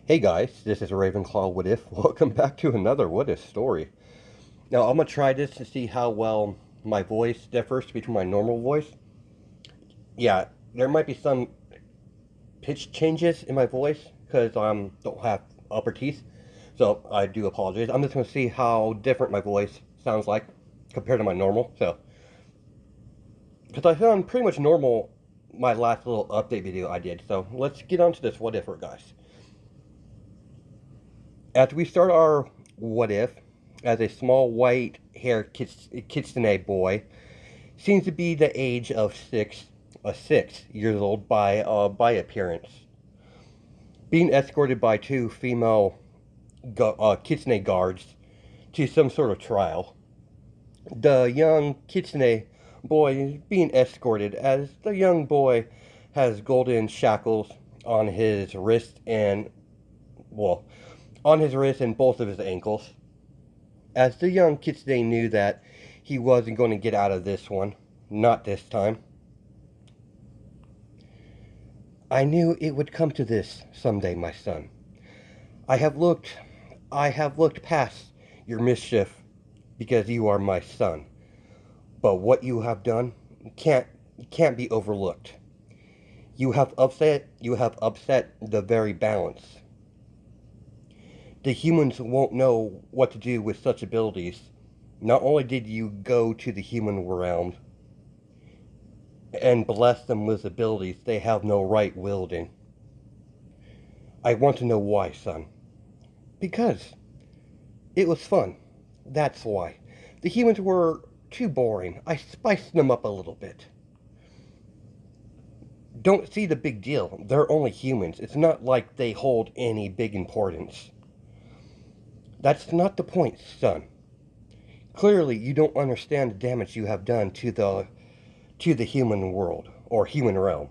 Hey guys, this is Ravenclaw What If. Welcome back to another What If story. Now I'm gonna try this to see how well my voice differs between my normal voice. Yeah, there might be some pitch changes in my voice because I don't have upper teeth, so I do apologize. I'm just gonna see how different my voice sounds like compared to my normal. So, because I sound pretty much normal my last little update video I did. So let's get on to this What If, guys. As we start our What If, as a small white-haired Kitsune boy, seems to be the age of 6 years old by appearance, being escorted by two female Kitsune guards to some sort of trial. The young Kitsune boy is being escorted as the young boy has golden shackles on his wrist and, well, on his wrist and both of his ankles. As the young Kitsune knew that he wasn't going to get out of this one, not this time. I knew it would come to this someday, my son. I have looked I have looked past your mischief because you are my son. But what you have done can't be overlooked. You have upset the very balance. The humans won't know what to do with such abilities. Not only did you go to the human realm and bless them with abilities they have no right wielding. I want to know why, son. Because it was fun. That's why. The humans were too boring. I spiced them up a little bit. Don't see the big deal. They're only humans. It's not like they hold any big importance. That's not the point, son. Clearly, you don't understand the damage you have done to the human world or human realm.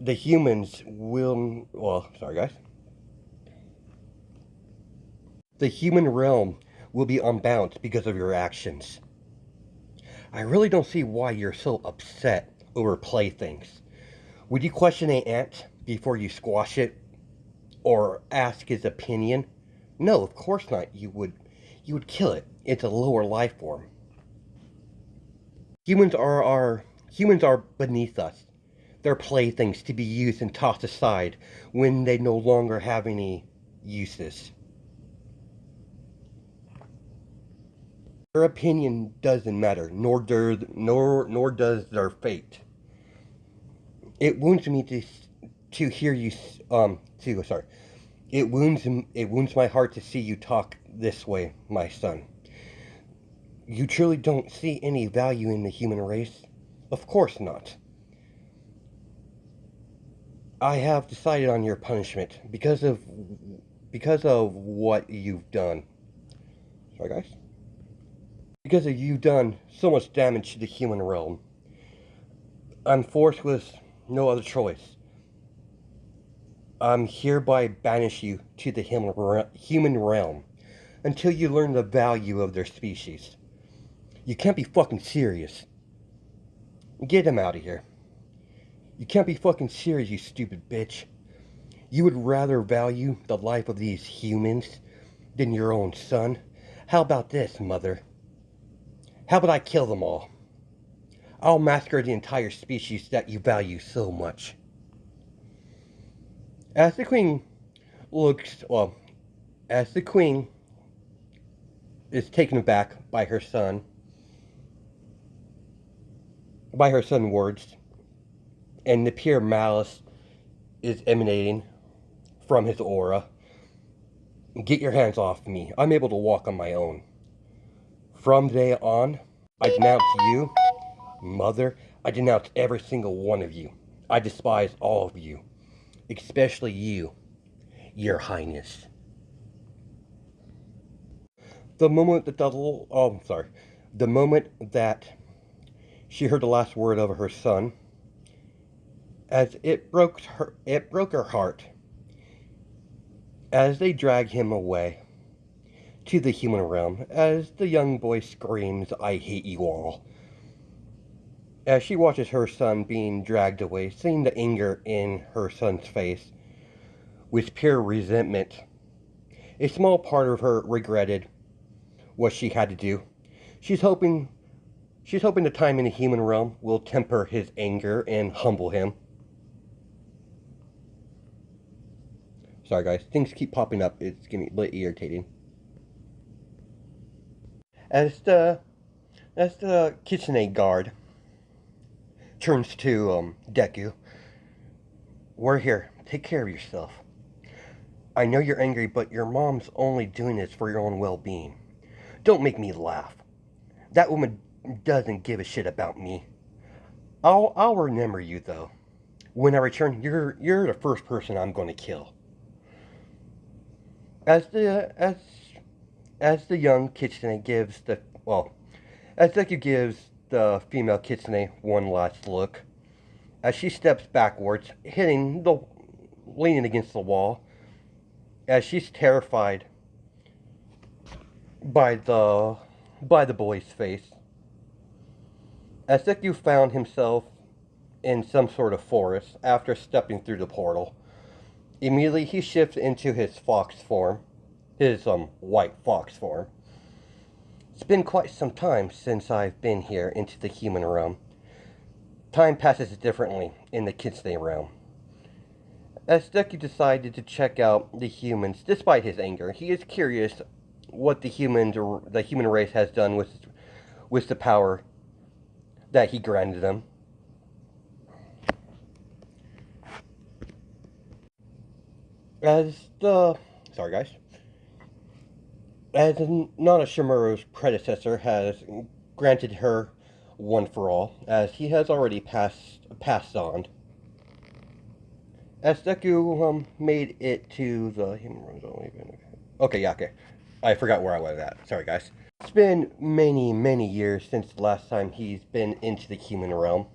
The humans will, well, sorry guys. The human realm will be unbalanced because of your actions. I really don't see why you're so upset over playthings. Would you question an ant before you squash it or ask his opinion? No, of course not. You would kill it. It's a lower life form. Humans are beneath us. They're playthings to be used and tossed aside when they no longer have any uses. Their opinion doesn't matter, nor does their fate. It wounds me to hear you to sorry. It wounds my heart to see you talk this way, my son. You truly don't see any value in the human race? Of course not. I have decided on your punishment because of what you've done. Sorry guys. Because of you've done so much damage to the human realm. I'm forced with no other choice. I'm hereby banish you to the human realm until you learn the value of their species. You can't be fucking serious. Get him out of here. You can't be fucking serious, you stupid bitch. You would rather value the life of these humans than your own son? How about this, mother? How about I kill them all? I'll massacre the entire species that you value so much. As the queen looks, well, as the queen is taken aback by her son's words, and the pure malice is emanating from his aura. Get your hands off me. I'm able to walk on my own. From today on, I denounce you, mother. I denounce every single one of you. I despise all of you, especially you, your highness. The moment that the moment that she heard the last word of her son, as it broke her heart, as they drag him away to the human realm, as the young boy screams, I hate you all. As she watches her son being dragged away, seeing the anger in her son's face, with pure resentment. A small part of her regretted what she had to do. She's hoping she's hoping the time in the human realm will temper his anger and humble him. Sorry guys, things keep popping up. It's getting a bit irritating. As the Kitsune guard turns to Deku, we're here. Take care of yourself. I know you're angry, but your mom's only doing this for your own well-being. Don't make me laugh. That woman doesn't give a shit about me. I'll remember you though. When I return, you're the first person I'm going to kill. As the young Kitsune gives the as Deku gives the female Kitsune one last look, as she steps backwards, leaning against the wall, as she's terrified by the boy's face. As Deku found himself in some sort of forest after stepping through the portal, immediately he shifts into his fox form, his white fox form. It's been quite some time since I've been here into the human realm. Time passes differently in the Kitsune realm. As Deku decided to check out the humans, despite his anger, he is curious what the human race has done with the power that he granted them. As the sorry guys, as Nana Shimura's predecessor has granted her one for all, as he has already passed on. As Deku made it to the okay, yeah, okay. I forgot where I was at. Sorry, guys. It's been many, many years since the last time he's been into the human realm.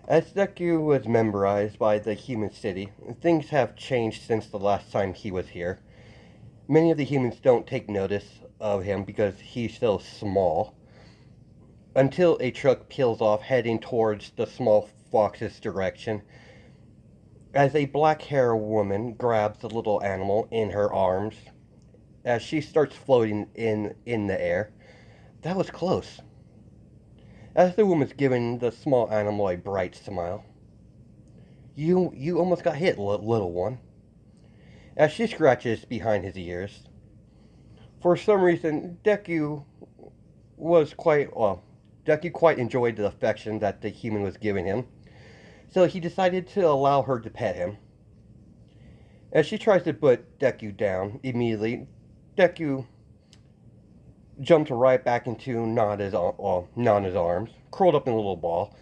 As Deku was memorized by the human city, things have changed since the last time he was here. Many of the humans don't take notice of him because he's so small. Until a truck peels off heading towards the small fox's direction, as a black-haired woman grabs the little animal in her arms, as she starts floating in the air. That was close. As the woman's giving the small animal a bright smile. You almost got hit, little one. As she scratches behind his ears. For some reason, Deku quite enjoyed the affection that the human was giving him, so he decided to allow her to pet him. As she tries to put Deku down, immediately, Deku jumped right back into Nana's arms, curled up in a little ball.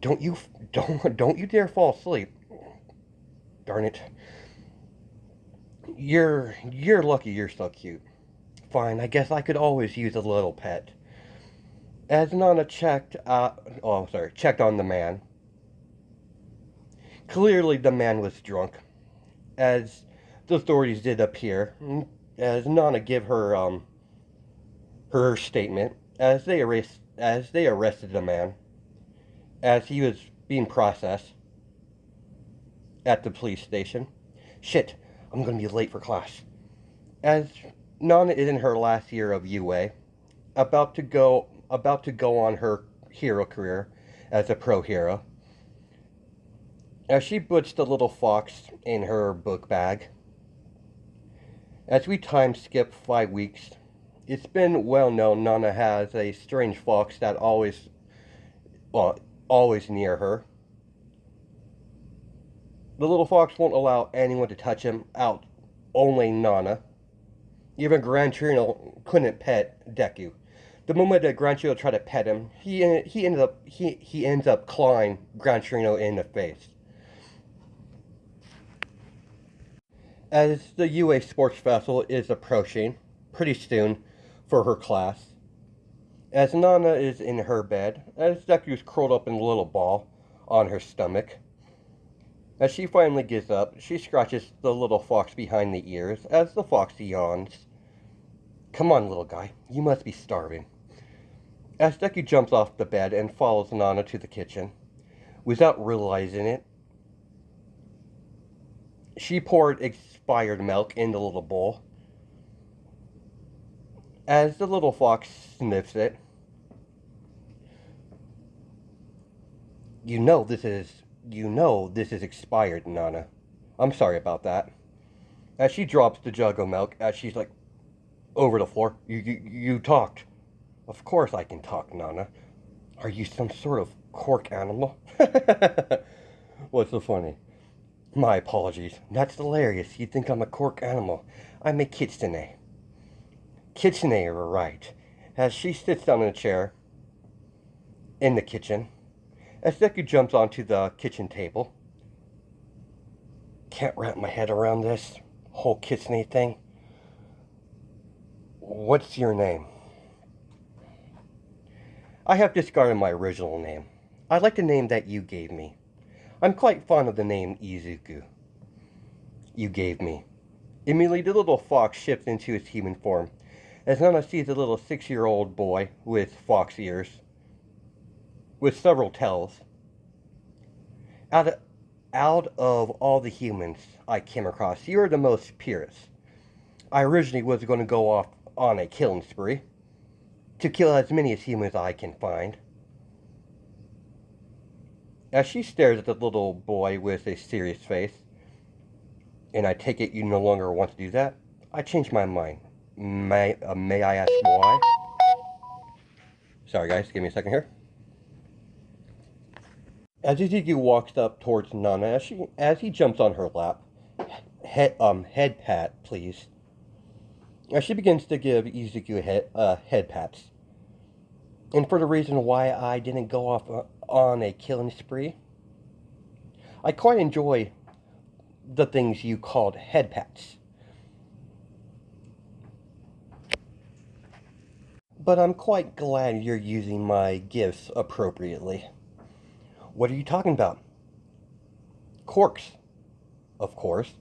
Don't you dare fall asleep. Darn it. You're lucky you're so cute. Fine, I guess I could always use a little pet. As Nana checked on the man. Clearly the man was drunk, as the authorities did appear, as Nana gave her statement, as they arrested the man, as he was being processed at the police station. Shit, I'm gonna be late for class. As Nana is in her last year of UA, about to go on her hero career as a pro hero. As she puts the little fox in her book bag. As we time skip 5 weeks, it's been well known Nana has a strange fox that always near her. The little fox won't allow anyone to touch him out, only Nana. Even Gran Torino couldn't pet Deku. The moment that Gran Torino tried to pet him, he ends up clawing Gran Torino in the face. As the UA Sports Festival is approaching, pretty soon, for her class, as Nana is in her bed, as Deku is curled up in a little ball on her stomach, as she finally gets up, she scratches the little fox behind the ears as the fox yawns. Come on, little guy, you must be starving. As Deku jumps off the bed and follows Nana to the kitchen, without realizing it, She poured expired milk in the little bowl. As the little fox sniffs it, you know this is expired, Nana. I'm sorry about that. As she drops the jug of milk, as she's like over the floor, you talked. Of course I can talk, Nana. Are you some sort of cork animal? What's so funny? My apologies. That's hilarious. You think I'm a cork animal. I'm a kitsune. Kitsune, you're right. As she sits down in a chair in the kitchen, as Deku jumps onto the kitchen table. Can't wrap my head around this whole kitsune thing. What's your name? I have discarded my original name. I like the name that you gave me. I'm quite fond of the name Izuku. You gave me. Immediately, the little fox shifts into its human form, as Nana sees a little 6-year-old boy with fox ears, with several tails. Out of, out of all the humans I came across, you are the most purest. I originally was going to go off on a killing spree, to kill as many as humans I can find. As she stares at the little boy with a serious face, and I take it you no longer want to do that, I changed my mind. May I ask why? Sorry guys, give me a second here. As Izuku walks up towards Nana, as he jumps on her lap, head pat, please. As she begins to give Izuku head pats. And for the reason why I didn't go off on a killing spree, I quite enjoy the things you called head pats. But I'm quite glad you're using my gifts appropriately. What are you talking about? Corks, of course.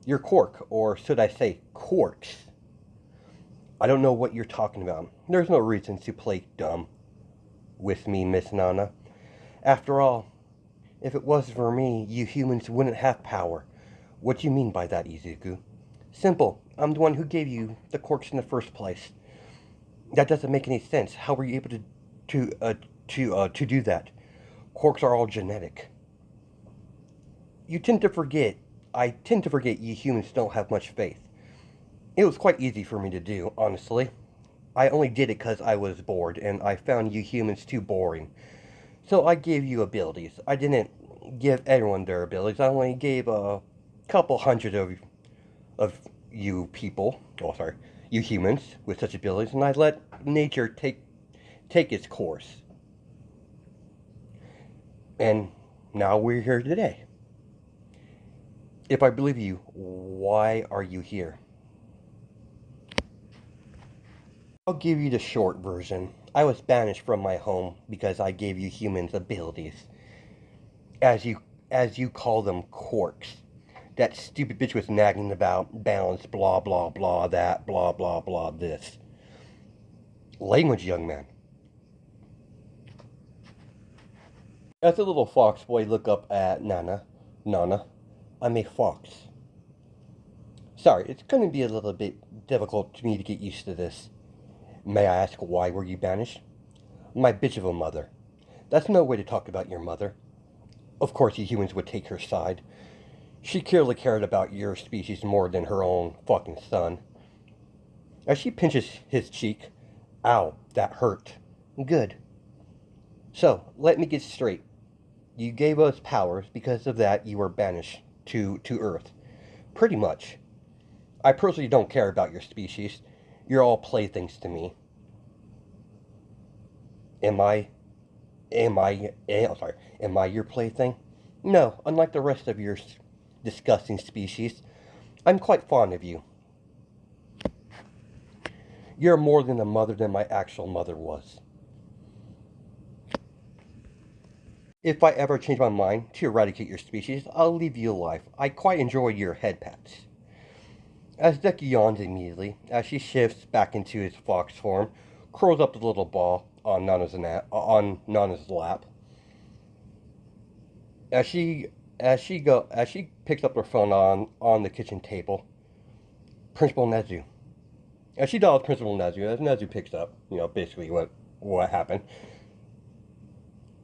Your cork, or should I say corks. I don't know what you're talking about. There's no reason to play dumb with me, Miss Nana. After all, if it wasn't for me, you humans wouldn't have power. What do you mean by that, Izuku? Simple. I'm the one who gave you the corks in the first place. That doesn't make any sense. How were you able to do that? Corks are all genetic. You tend to forget. I tend to forget you humans don't have much faith. It was quite easy for me to do, honestly. I only did it because I was bored, and I found you humans too boring. So I gave you abilities. I didn't give everyone their abilities. I only gave a couple hundred of you people, you humans with such abilities, and I let nature take its course. And now we're here today. If I believe you, why are you here? I'll give you the short version. I was banished from my home because I gave you humans abilities. As you call them corks. That stupid bitch was nagging about balance, blah blah blah, that, blah blah blah, this. Language, young man. As the little fox boy looked up at Nana, I'm a fox. Sorry, it's going to be a little bit difficult for me to get used to this. May I ask why were you banished? My bitch of a mother. That's no way to talk about your mother. Of course you humans would take her side. She clearly cared about your species more than her own fucking son. As she pinches his cheek, ow, that hurt. Good. So, let me get straight. You gave us powers, because of that you were banished to Earth. Pretty much. I personally don't care about your species. You're all playthings to me. Am I your plaything? No, unlike the rest of your disgusting species, I'm quite fond of you. You're more than a mother than my actual mother was. If I ever change my mind to eradicate your species, I'll leave you alive. I quite enjoy your head pats. As Deku yawns immediately, as she shifts back into his fox form, curls up the little ball on Nana's lap. as she picks up her phone on the kitchen table, Principal Nezu. As she dials Principal Nezu, as Nezu picks up, basically what happened.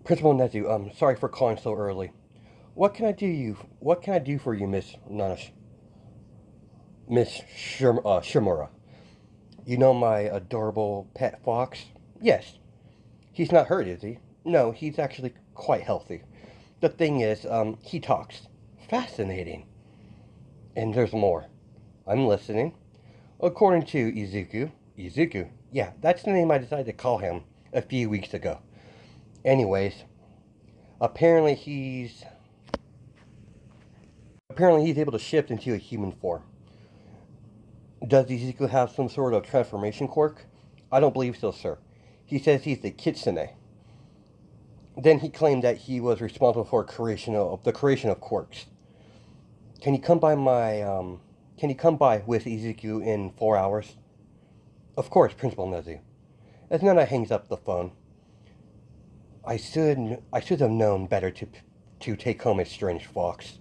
Principal Nezu, sorry for calling so early. What can I do for you, Miss Shimura? You know my adorable pet fox? Yes. He's not hurt, is he? No, he's actually quite healthy. The thing is, he talks. Fascinating. And there's more. I'm listening. According to Izuku, yeah, that's the name I decided to call him a few weeks ago. Anyways, apparently he's able to shift into a human form. Does Izuku have some sort of transformation quirk? I don't believe so, sir. He says he's the Kitsune. Then he claimed that he was responsible for the creation of quirks. Can you come by Can you come by with Izuku in 4 hours? Of course, Principal Nezu. As Nana hangs up the phone, I should have known better to take home a strange fox.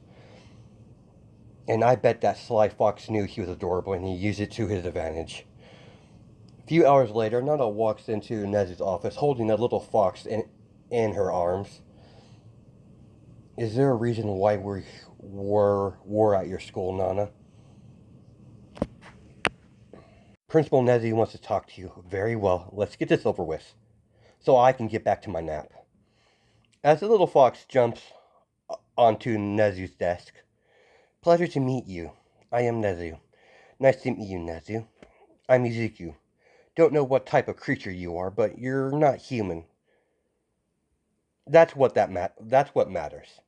And I bet that sly fox knew he was adorable and he used it to his advantage. A few hours later, Nana walks into Nezu's office holding a little fox in her arms. Is there a reason why we're at your school, Nana? Principal Nezu wants to talk to you. Very well, let's get this over with, so I can get back to my nap. As the little fox jumps onto Nezu's desk. Pleasure to meet you. I am Nezu. Nice to meet you, Nezu. I'm Izuku. Don't know what type of creature you are, but you're not human. That's what matters.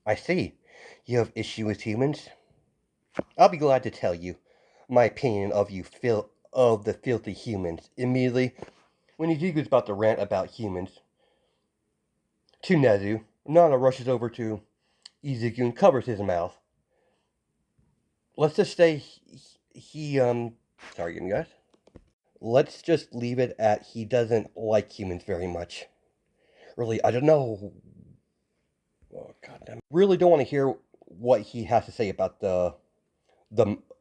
I see. You have issue with humans? I'll be glad to tell you my opinion of the filthy humans. Immediately, when Izuku's about to rant about humans, to Nezu, Nana rushes over to Izuku and covers his mouth. Let's just say sorry, guys. Let's just leave it at he doesn't like humans very much. Really, I don't know. Oh, goddamn. Really don't want to hear what he has to say about the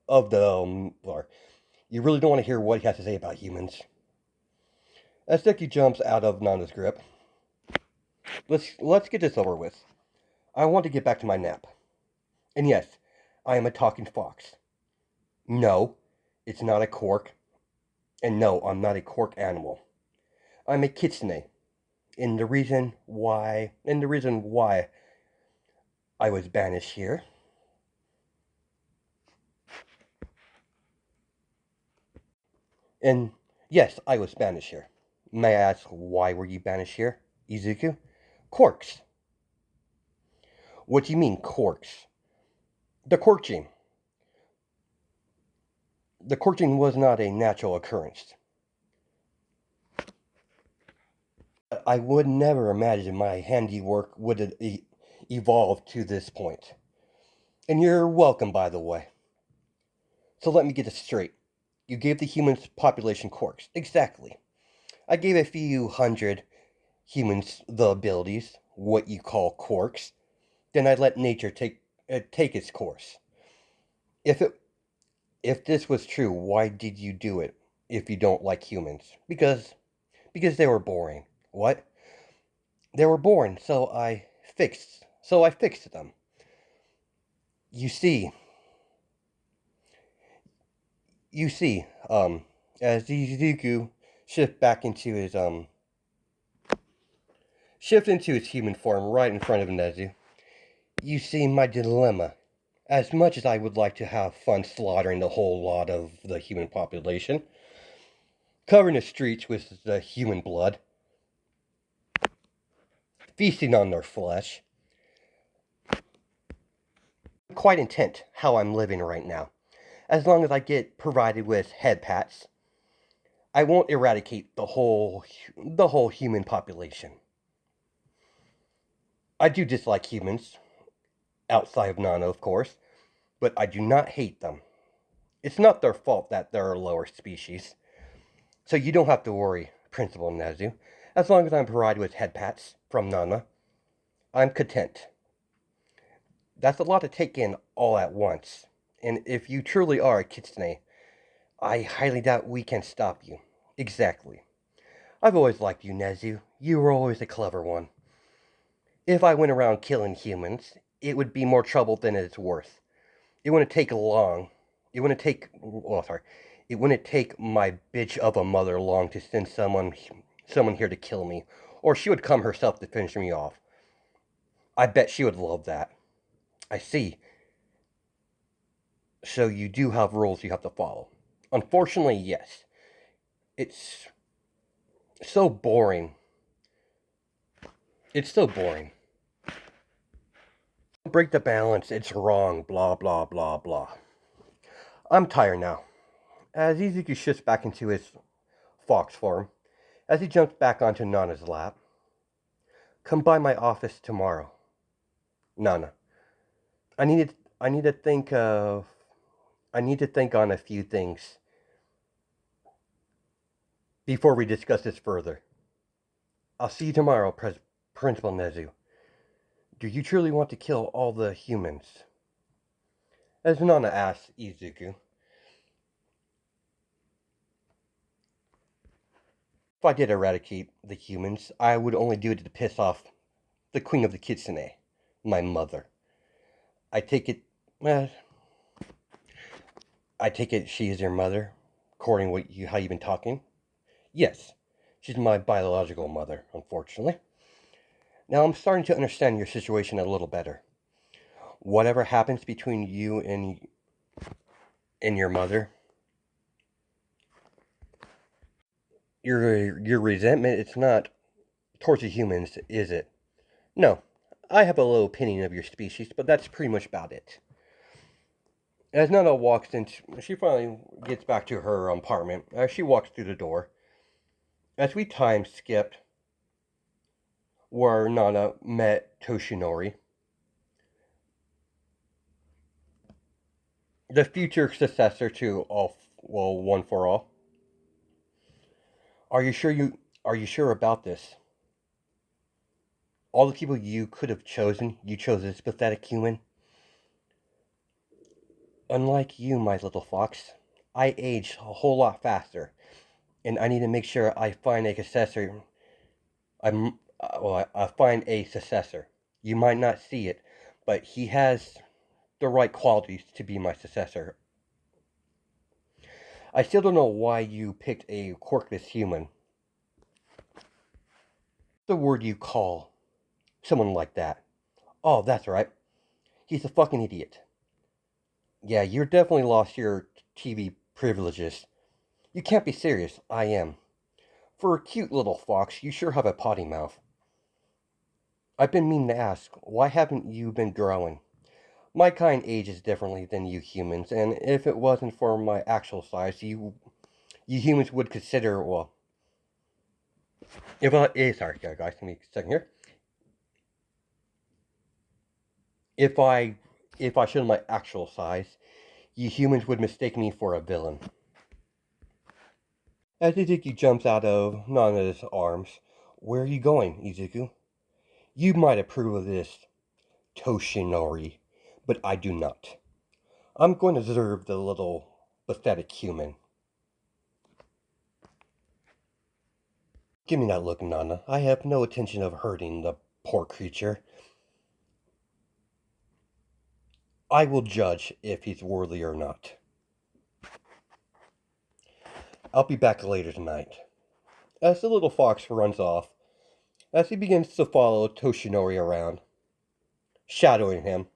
of the or you really don't want to hear what he has to say about humans. As Deki jumps out of Nana's grip, let's get this over with. I want to get back to my nap. And yes, I am a talking fox. No, it's not a cork. And no, I'm not a cork animal. I'm a kitsune. And the reason why I was banished here. And yes, I was banished here. May I ask why were you banished here, Izuku? Quirks. What do you mean, quirks? The quirk gene. The quirk gene was not a natural occurrence. I would never imagine my handiwork would have evolved to this point. And you're welcome, by the way. So let me get this straight. You gave the humans population quirks. Exactly. I gave a few hundred humans the abilities, what you call quirks. Then I let nature take its course. If it if this was true, why did you do it? If you don't like humans, because they were boring. What? They were boring, so I fixed them. You see, you see, as Izuku shift back into his shift into his human form right in front of Nezu. You see my dilemma. As much as I would like to have fun slaughtering the whole lot of the human population, covering the streets with the human blood, feasting on their flesh, I'm quite intent how I'm living right now. As long as I get provided with head pats, I won't eradicate the whole human population. I do dislike humans, outside of Nana, of course, but I do not hate them. It's not their fault that they're a lower species. So you don't have to worry, Principal Nezu. As long as I'm provided with head pats from Nana, I'm content. That's a lot to take in all at once. And if you truly are a Kitsune, I highly doubt we can stop you. Exactly. I've always liked you, Nezu. You were always a clever one. If I went around killing humans, it would be more trouble than it's worth. It wouldn't take long. It wouldn't take. Oh, sorry. It wouldn't take my bitch of a mother long to send someone here to kill me, or she would come herself to finish me off. I bet she would love that. I see. So you do have rules you have to follow. Unfortunately, yes. It's so boring. It's so boring. Break the balance, it's wrong, blah, blah, blah, blah. I'm tired now. As Izuku shifts back into his fox form, as he jumps back onto Nana's lap, come by my office tomorrow. Nana, I need to, I need to think of, I need to think on a few things before we discuss this further. I'll see you tomorrow, Principal Nezu. Do you truly want to kill all the humans? As Nana asks Izuku, if I did eradicate the humans, I would only do it to piss off the Queen of the Kitsune, my mother. I take it, well, I take it she is your mother, according to how you've been talking. Yes, she's my biological mother, unfortunately. Now I'm starting to understand your situation a little better. Whatever happens between you and your mother, your resentment, it's not towards the humans, is it? No, I have a low opinion of your species, but that's pretty much about it. As Nana walks in, she finally gets back to her apartment. As she walks through the door, as we time skipped where Nana met Toshinori, the future successor to One for All. Are you sure about this? All the people you could have chosen, you chose this pathetic human. Unlike you, my little fox, I age a whole lot faster, and I need to make sure I find a successor. I find a successor. You might not see it, but he has the right qualities to be my successor. I still don't know why you picked a quirkless human. The word you call someone like that. Oh, that's right. He's a fucking idiot. Yeah, you're definitely lost your TV privileges. You can't be serious. I am. For a cute little fox, you sure have a potty mouth. I've been meaning to ask, why haven't you been growing? My kind ages differently than you humans, and if it wasn't for my actual size, you humans would consider, well, if I, sorry guys, give me a second here. If I, if I showed my actual size, you humans would mistake me for a villain. As Izuku jumps out of Nana's arms, where are you going, Izuku? You might approve of this, Toshinori, but I do not. I'm going to observe the little pathetic human. Give me that look, Nana. I have no intention of hurting the poor creature. I will judge if he's worthy or not. I'll be back later tonight. As the little fox runs off, as he begins to follow Toshinori around, shadowing him,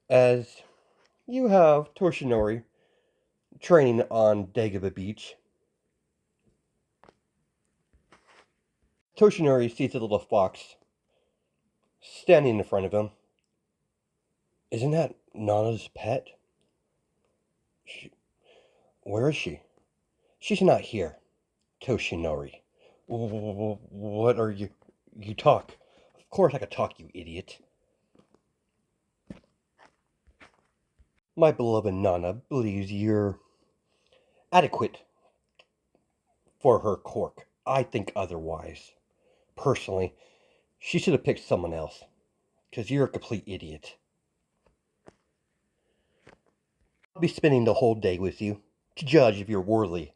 as you have Toshinori training on Dagobah Beach. Toshinori sees the little fox standing in front of him. Isn't that Nana's pet? Where is she? She's not here. Toshinori. What are you? You talk. Of course I could talk, you idiot. My beloved Nana believes you're adequate for her quirk. I think otherwise. Personally, She should have picked someone else, because you're a complete idiot. I'll be spending the whole day with you to judge if you're worthy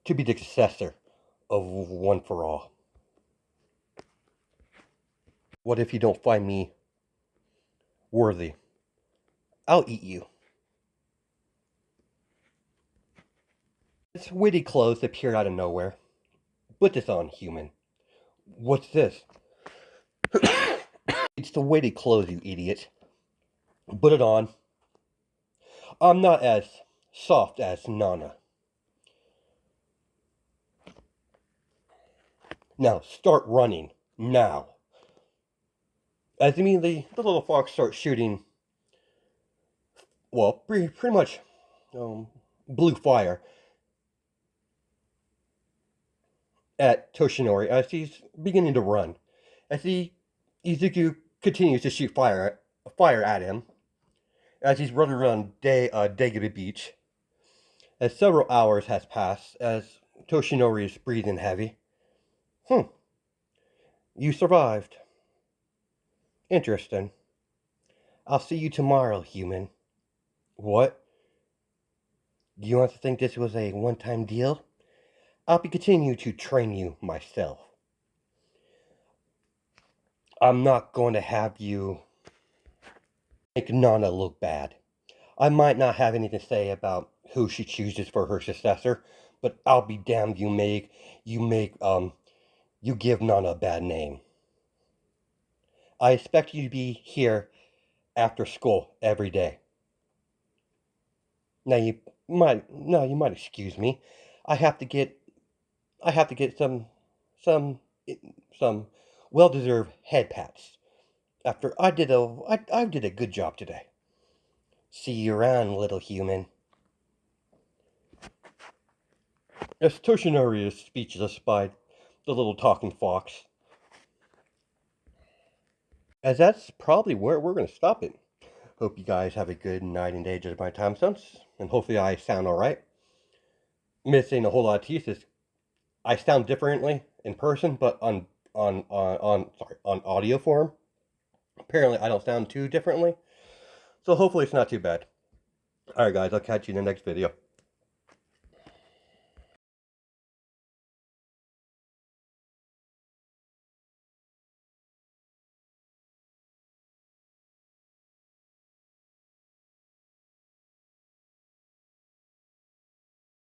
to be the successor of One for All. What if you don't find me worthy? I'll eat you. This witty clothes appeared out of nowhere. Put this on, human. What's this? It's the witty clothes, you idiot. Put it on. I'm not as soft as Nana. Now, start running. Now. As immediately, the little fox starts shooting, well, pretty much blue fire at Toshinori as he's beginning to run. As Izuku continues to shoot fire at him as he's running around Daigiri Beach. As several hours has passed, as Toshinori is breathing heavy. You survived. Interesting. I'll see you tomorrow, human. What? Do you want to think this was a one-time deal? I'll be continuing to train you myself. I'm not going to have you make Nana look bad. I might not have anything to say about who she chooses for her successor, but I'll be damned you give Nana a bad name. I expect you to be here after school every day. Now you might excuse me. I have to get some some some well-deserved head pats after I did a good job today. See you around, little human. As Toshinori is speechless by the little talking fox. As that's probably where we're going to stop it. Hope you guys have a good night and day judging my time zones, and hopefully I sound alright. Missing a whole lot of teeth. I sound differently in person, but on audio form, apparently I don't sound too differently. So hopefully it's not too bad. Alright guys, I'll catch you in the next video.